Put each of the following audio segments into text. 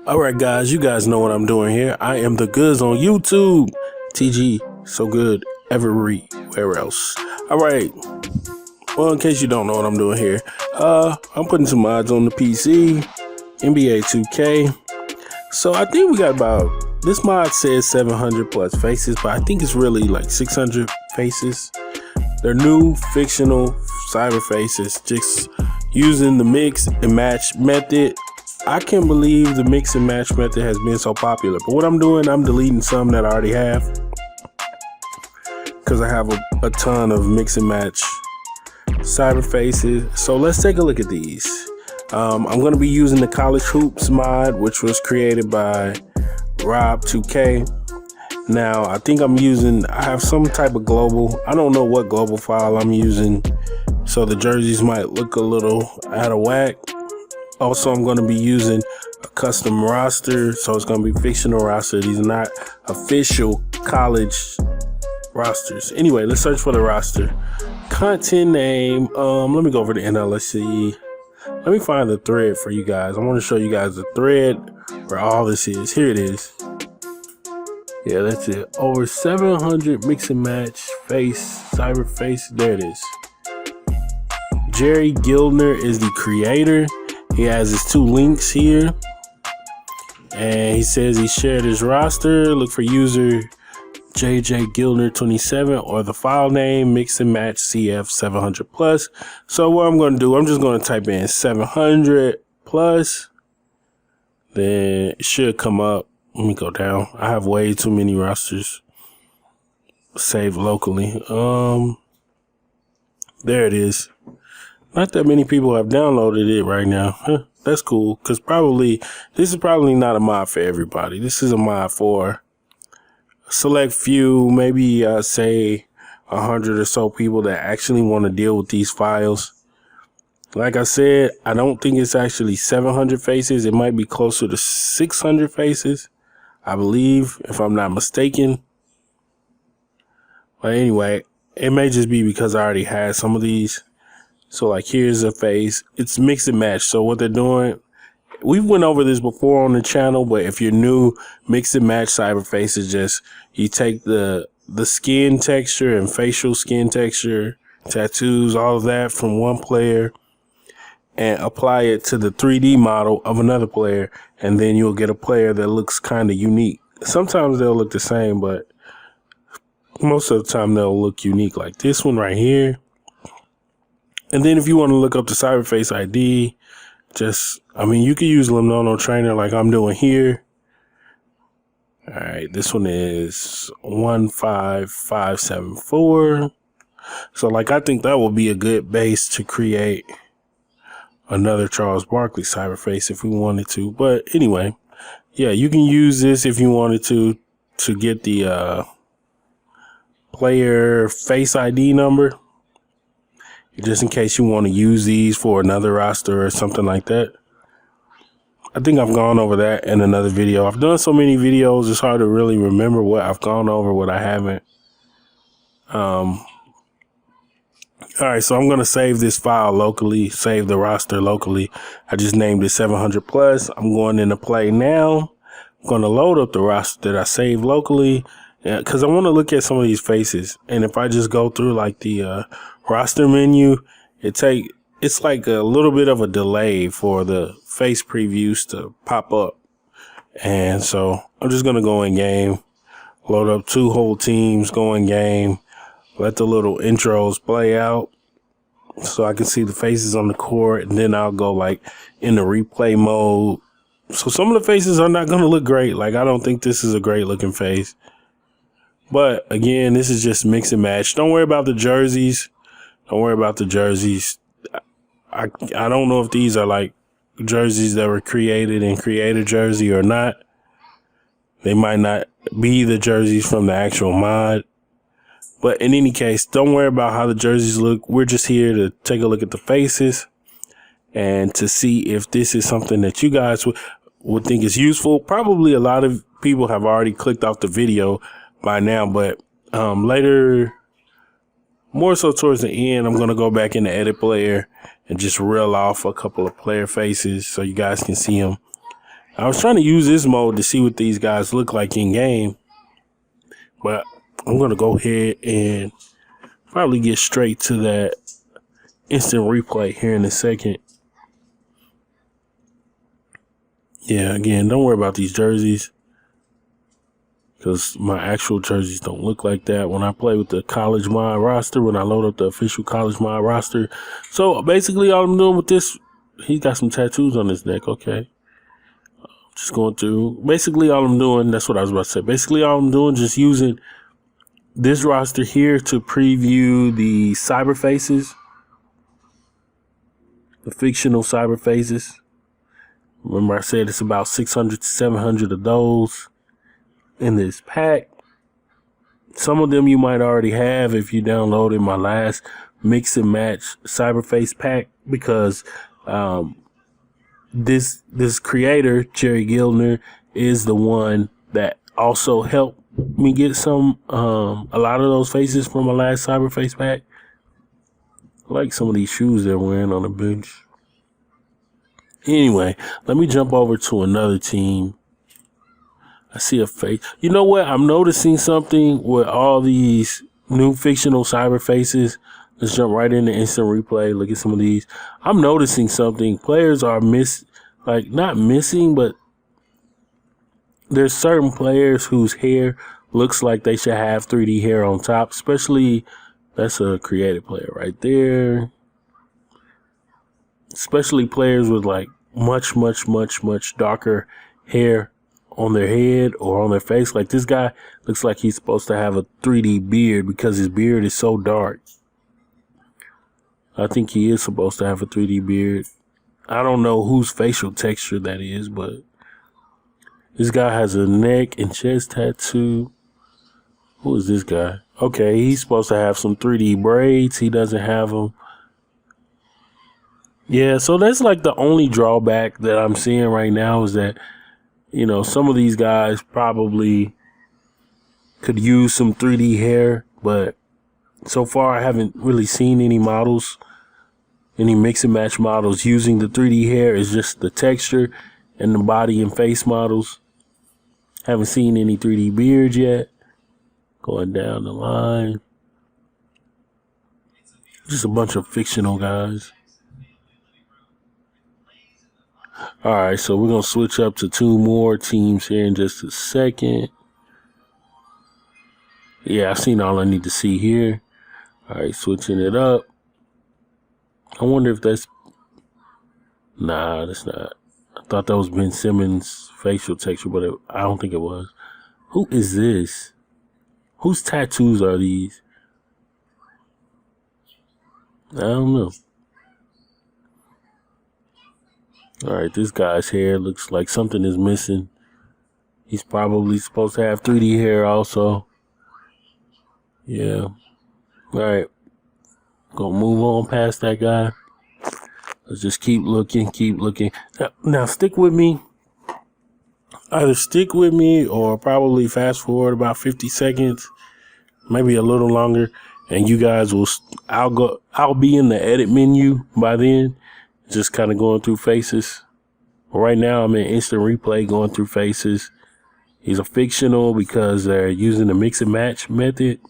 All right, guys, you guys know what I'm doing here. I am the goods on YouTube. TGsoGood everywhere else. All right. Well, in case you don't know what I'm doing here, I'm putting some mods on the PC, NBA 2K. So I think we got about, this mod says 700 plus faces, but I think it's really like 600 faces. They're new fictional cyber faces, just using the mix and match method. I can't believe the mix and match method has been so popular. But what I'm doing, I'm deleting some that I already have, because I have a ton of mix and match cyber faces. So let's take a look at these. I'm going to be using the College Hoops mod, which was created by Rob2K. Now, I think I have some type of global. I don't know what global file I'm using, so the jerseys might look a little out of whack. Also, I'm going to be using a custom roster, so it's going to be fictional roster. These are not official college rosters. Anyway, let's search for the roster. Content name. Let me go over to NLSC. Let me find the thread for you guys. I want to show you guys the thread where all this is. Here it is. Yeah, that's it. Over 700 mix and match cyber face. There it is. Jerry Gildner is the creator. He has his two links here, and he says he shared his roster. Look for user JJGildner27 or the file name mix and match CF 700 plus. So what I'm going to do, I'm just going to type in 700 plus. Then it should come up. Let me go down. I have way too many rosters saved locally. There it is. Not that many people have downloaded it right now. That's cool, because this is probably not a mod for everybody. This is a mod for a select few, maybe say 100 or so people that actually want to deal with these files. Like I said, I don't think it's actually 700 faces. It might be closer to 600 faces, I believe, if I'm not mistaken. But anyway, it may just be because I already had some of these. So like, here's a face. It's mix and match. So what they're doing, we've went over this before on the channel, but if you're new, mix and match cyber face is just, you take the skin texture and facial skin texture, tattoos, all of that from one player, and apply it to the 3D model of another player, and then you'll get a player that looks kind of unique. Sometimes they'll look the same, but most of the time they'll look unique, like this one right here. And then if you want to look up the Cyberface ID, you can use Limnono Trainer like I'm doing here. All right, this one is 15574. So like, I think that will be a good base to create another Charles Barkley Cyberface if we wanted to. But anyway, yeah, you can use this if you wanted to get the player face ID number, just in case you want to use these for another roster or something like that. I think I've gone over that in another video. I've done so many videos, it's hard to really remember what I've gone over, what I haven't. All right, so I'm going to save this file locally, save the roster locally. I just named it 700 plus. I'm going into play now. I'm going to load up the roster that I saved locally, because I want to look at some of these faces. And if I just go through like the roster menu, it's like a little bit of a delay for the face previews to pop up. And so I'm just going to go in game, load up two whole teams, go in game, let the little intros play out so I can see the faces on the court, and then I'll go like in the replay mode. So some of the faces are not going to look great. Like, I don't think this is a great looking face. But again, this is just mix and match. Don't worry about the jerseys. Don't worry about the jerseys. I don't know if these are like jerseys that were created in Creator Jersey or not. They might not be the jerseys from the actual mod. But in any case, don't worry about how the jerseys look. We're just here to take a look at the faces and to see if this is something that you guys would think is useful. Probably a lot of people have already clicked off the video by now, but later, more so towards the end, I'm going to go back in the edit player and just reel off a couple of player faces so you guys can see them. I was trying to use this mode to see what these guys look like in game, but I'm going to go ahead and probably get straight to that instant replay here in a second. Yeah, again, don't worry about these jerseys because my actual jerseys don't look like that when I play with the college mod roster, when I load up the official college mod roster. So basically all I'm doing with this, he's got some tattoos on his neck, okay. Just going through. Basically all I'm doing, that's what I was about to say. Basically all I'm doing, just using this roster here to preview the cyber faces, the fictional cyber faces. Remember I said it's about 600 to 700 of those in this pack. Some of them you might already have if you downloaded my last mix and match cyberface pack, because this creator, Jerry Gildner, is the one that also helped me get a lot of those faces from my last cyberface pack. I like some of these shoes they're wearing on the bench. Anyway, let me jump over to another team. I see a face. You know what? I'm noticing something with all these new fictional cyber faces. Let's jump right into instant replay. Look at some of these. I'm noticing something. Players are not missing, but there's certain players whose hair looks like they should have 3D hair on top. Especially, that's a creative player right there. Especially players with like much darker hair on their head or on their face. Like this guy looks like he's supposed to have a 3D beard because his beard is so dark. I think he is supposed to have a 3D beard. I don't know whose facial texture that is, but this guy has a neck and chest tattoo. Who is this guy? Okay, he's supposed to have some 3D braids. He doesn't have them. Yeah, so that's like the only drawback that I'm seeing right now is that, you know, some of these guys probably could use some 3D hair, but so far I haven't really seen any models, any mix and match models using the 3D hair. It's just the texture and the body and face models. Haven't seen any 3D beards yet. Going down the line. Just a bunch of fictional guys. All right, so we're going to switch up to two more teams here in just a second. Yeah, I've seen all I need to see here. All right, switching it up. I wonder if that's... Nah, that's not. I thought that was Ben Simmons' facial texture, but I don't think it was. Who is this? Whose tattoos are these? I don't know. All right, this guy's hair looks like something is missing. He's probably supposed to have 3D hair also. Yeah. All right. Gonna move on past that guy. Let's just keep looking. Now stick with me. Either stick with me or probably fast forward about 50 seconds, maybe a little longer, and you guys will. I'll be in the edit menu by then, just kind of going through faces. Right now, I'm in instant replay going through faces. He's a fictional because they're using the mix and match method.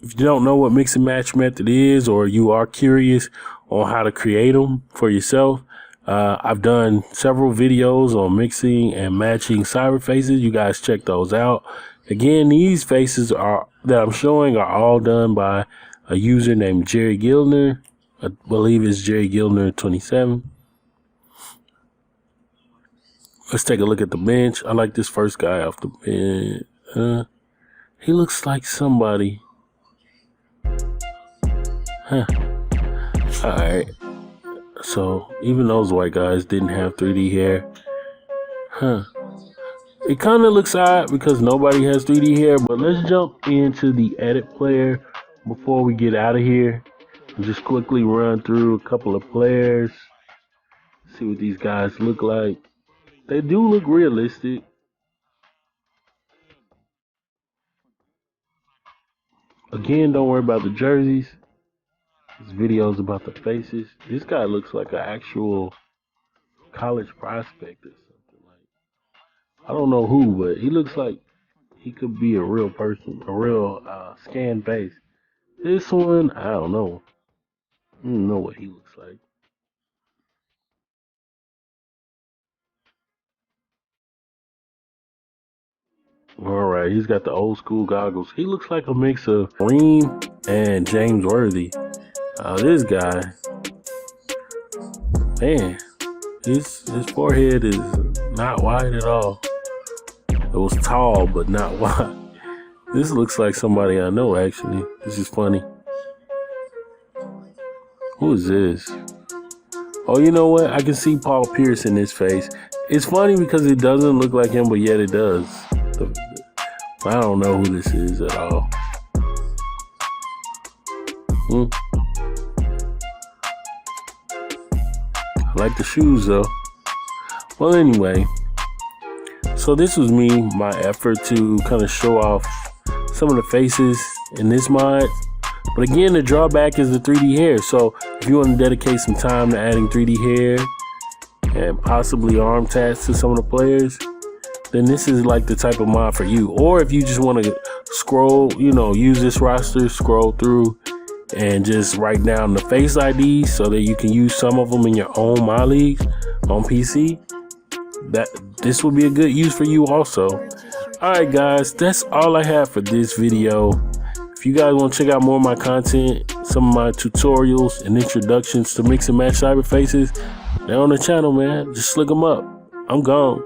If you don't know what mix and match method is, or you are curious on how to create them for yourself, I've done several videos on mixing and matching cyber faces. You guys check those out. Again, these faces that I'm showing are all done by a user named Jerry Gildner. I believe it's Jerry Gildner 27. Let's take a look at the bench. I like this first guy off the bench. He looks like somebody. Huh. All right. So even those white guys didn't have 3D hair. Huh. It kind of looks odd because nobody has 3D hair, but let's jump into the edit player before we get out of here. And just quickly run through a couple of players. See what these guys look like. They do look realistic. Again, don't worry about the jerseys. This video is about the faces. This guy looks like an actual college prospect or something. Like, I don't know who, but he looks like he could be a real person, a real scanned face. This one, I don't know. I don't know what he looks like. All right, he's got the old school goggles. He looks like a mix of Reem and James Worthy. This guy, man, his forehead is not wide at all. It was tall, but not wide. This looks like somebody I know, actually. This is funny. Who is this? Oh, you know what? I can see Paul Pierce in his face. It's funny because it doesn't look like him, but yet it does. I don't know who this is at all. I like the shoes, though. Well, anyway. So this was me, my effort to kind of show off some of the faces in this mod. But again, the drawback is the 3D hair. So if you want to dedicate some time to adding 3D hair and possibly arm tats to some of the players, then this is like the type of mod for you. Or if you just want to scroll, use this roster, scroll through and just write down the face IDs so that you can use some of them in your own My Leagues on PC, this will be a good use for you also. Alright guys, that's all I have for this video. If you guys want to check out more of my content, some of my tutorials and introductions to mix and match cyber faces, they're on the channel, man. Just look them up. I'm gone.